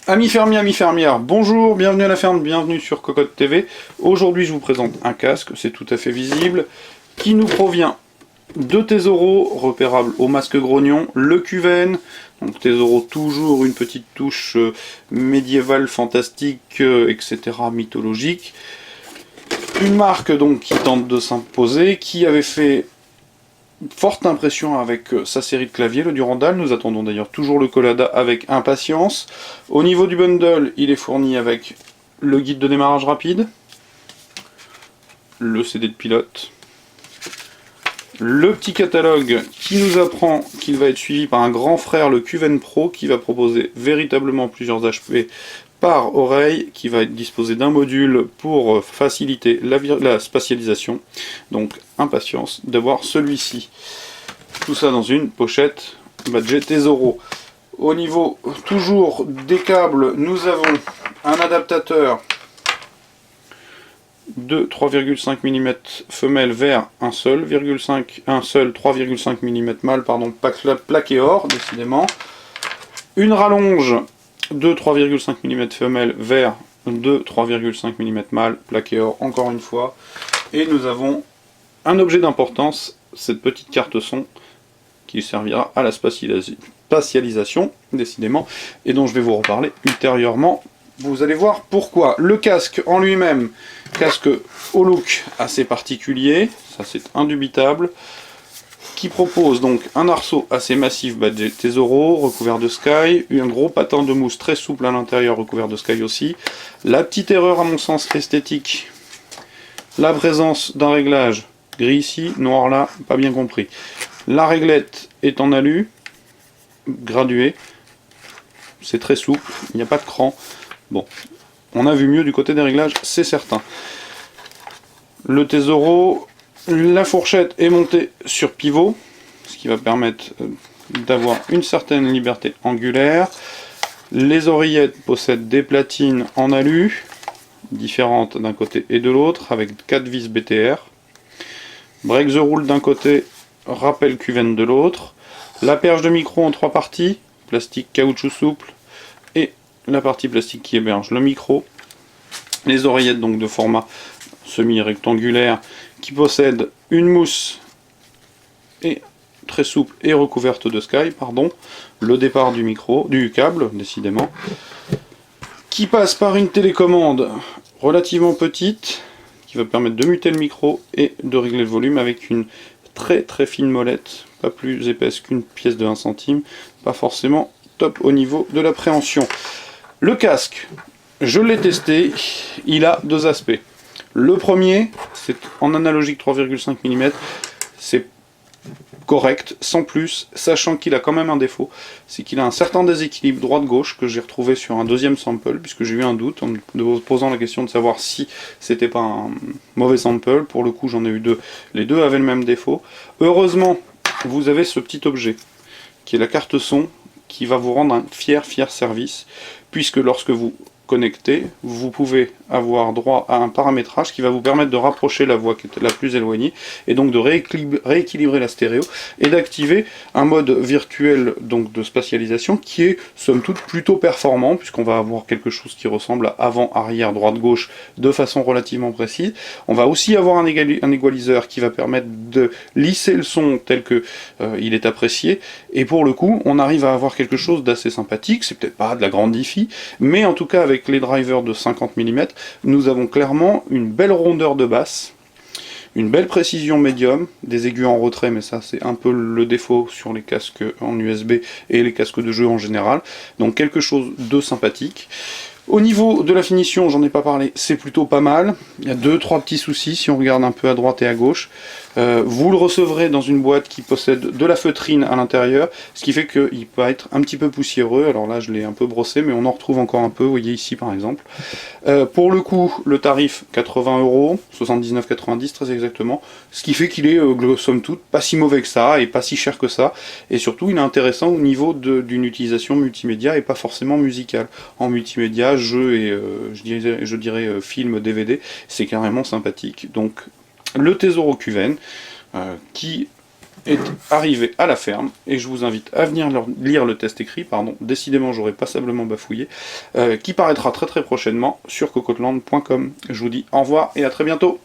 Amis fermiers, amis fermières, bonjour, bienvenue à la ferme, bienvenue sur Cocotte TV. Aujourd'hui je vous présente un casque, c'est tout à fait visible, qui nous provient de Tesoro, repérable au masque grognon, le Cuven, donc Tesoro toujours une petite touche médiévale, fantastique, etc. mythologique. Une marque donc qui tente de s'imposer, qui avait fait forte impression avec sa série de claviers, le Durandal. Nous attendons d'ailleurs toujours le Collada avec impatience. Au niveau du bundle, il est fourni avec le guide de démarrage rapide, le CD de pilote, le petit catalogue qui nous apprend qu'il va être suivi par un grand frère, le Cuven Pro, qui va proposer véritablement plusieurs HP par oreille, qui va être disposé d'un module pour faciliter la spatialisation. Donc impatience d'avoir celui-ci. Tout ça dans une pochette Badget Tesoro. Au niveau toujours des câbles, nous avons un adaptateur de 3,5 mm femelle vers un seul 3,5 mm mâle, pardon, plaqué or, décidément. Une rallonge de 3,5 mm femelle vers de 3,5 mm mâle, plaqué or encore une fois. Et nous avons un objet d'importance, cette petite carte son, qui servira à la spatialisation, décidément, et dont je vais vous reparler ultérieurement. Vous allez voir pourquoi. Le casque en lui-même, casque au look assez particulier, ça c'est indubitable, qui propose donc un arceau assez massif Badget Tesoro, recouvert de sky, un gros patin de mousse très souple à l'intérieur, recouvert de sky aussi. La petite erreur à mon sens esthétique, la présence d'un réglage gris ici, noir là, pas bien compris. La réglette est en alu, graduée, c'est très souple, il n'y a pas de cran. Bon, on a vu mieux du côté des réglages, c'est certain. Le Tesoro, la fourchette est montée sur pivot, ce qui va permettre d'avoir une certaine liberté angulaire. Les oreillettes possèdent des platines en alu, différentes d'un côté et de l'autre, avec 4 vis BTR. Break the rule d'un côté, rappel Cuven de l'autre. La perche de micro en 3 parties, plastique caoutchouc souple, et la partie plastique qui héberge le micro. Les oreillettes donc de format semi-rectangulaire qui possèdent une mousse et très souple et recouverte de sky, pardon. Le départ du câble, décidément, qui passe par une télécommande relativement petite qui va permettre de muter le micro et de régler le volume avec une très très fine molette, pas plus épaisse qu'une pièce de 1 centime, pas forcément top au niveau de l'appréhension. Le casque, je l'ai testé, il a deux aspects. Le premier, c'est en analogique 3,5 mm, c'est correct, sans plus, sachant qu'il a quand même un défaut, c'est qu'il a un certain déséquilibre droite-gauche que j'ai retrouvé sur un deuxième sample, puisque j'ai eu un doute en me posant la question de savoir si c'était pas un mauvais sample. Pour le coup j'en ai eu deux, les deux avaient le même défaut. Heureusement, vous avez ce petit objet, qui est la carte son, qui va vous rendre un fier service, puisque lorsque vous connectez, vous pouvez avoir droit à un paramétrage qui va vous permettre de rapprocher la voix qui est la plus éloignée, et donc de rééquilibrer la stéréo, et d'activer un mode virtuel donc de spatialisation qui est somme toute plutôt performant, puisqu'on va avoir quelque chose qui ressemble à avant, arrière, droite, gauche de façon relativement précise. On va aussi avoir un égaliseur qui va permettre de lisser le son tel que il est apprécié, et pour le coup on arrive à avoir quelque chose d'assez sympathique. C'est peut-être pas de la grande diffi, mais en tout cas avec les drivers de 50 mm, nous avons clairement une belle rondeur de basse, une belle précision médium, des aigus en retrait, mais ça c'est un peu le défaut sur les casques en USB et les casques de jeu en général, donc quelque chose de sympathique. Au niveau de la finition, j'en ai pas parlé, c'est plutôt pas mal. Il y a 2-3 petits soucis si on regarde un peu à droite et à gauche. Vous le recevrez dans une boîte qui possède de la feutrine à l'intérieur, ce qui fait qu'il peut être un petit peu poussiéreux. Alors là je l'ai un peu brossé, mais on en retrouve encore un peu, vous voyez ici par exemple. Pour le coup, le tarif 80 €, 79,90 très exactement, ce qui fait qu'il est somme toute pas si mauvais que ça et pas si cher que ça, et surtout il est intéressant au niveau d'une utilisation multimédia et pas forcément musicale. En multimédia, jeu et je dirais film, DVD, c'est carrément sympathique. Donc le Tesoro Cuven qui est arrivé à la ferme, et je vous invite à venir lire le test écrit, pardon, décidément j'aurais passablement bafouillé, qui paraîtra très très prochainement sur cocotland.com. Je vous dis au revoir et à très bientôt.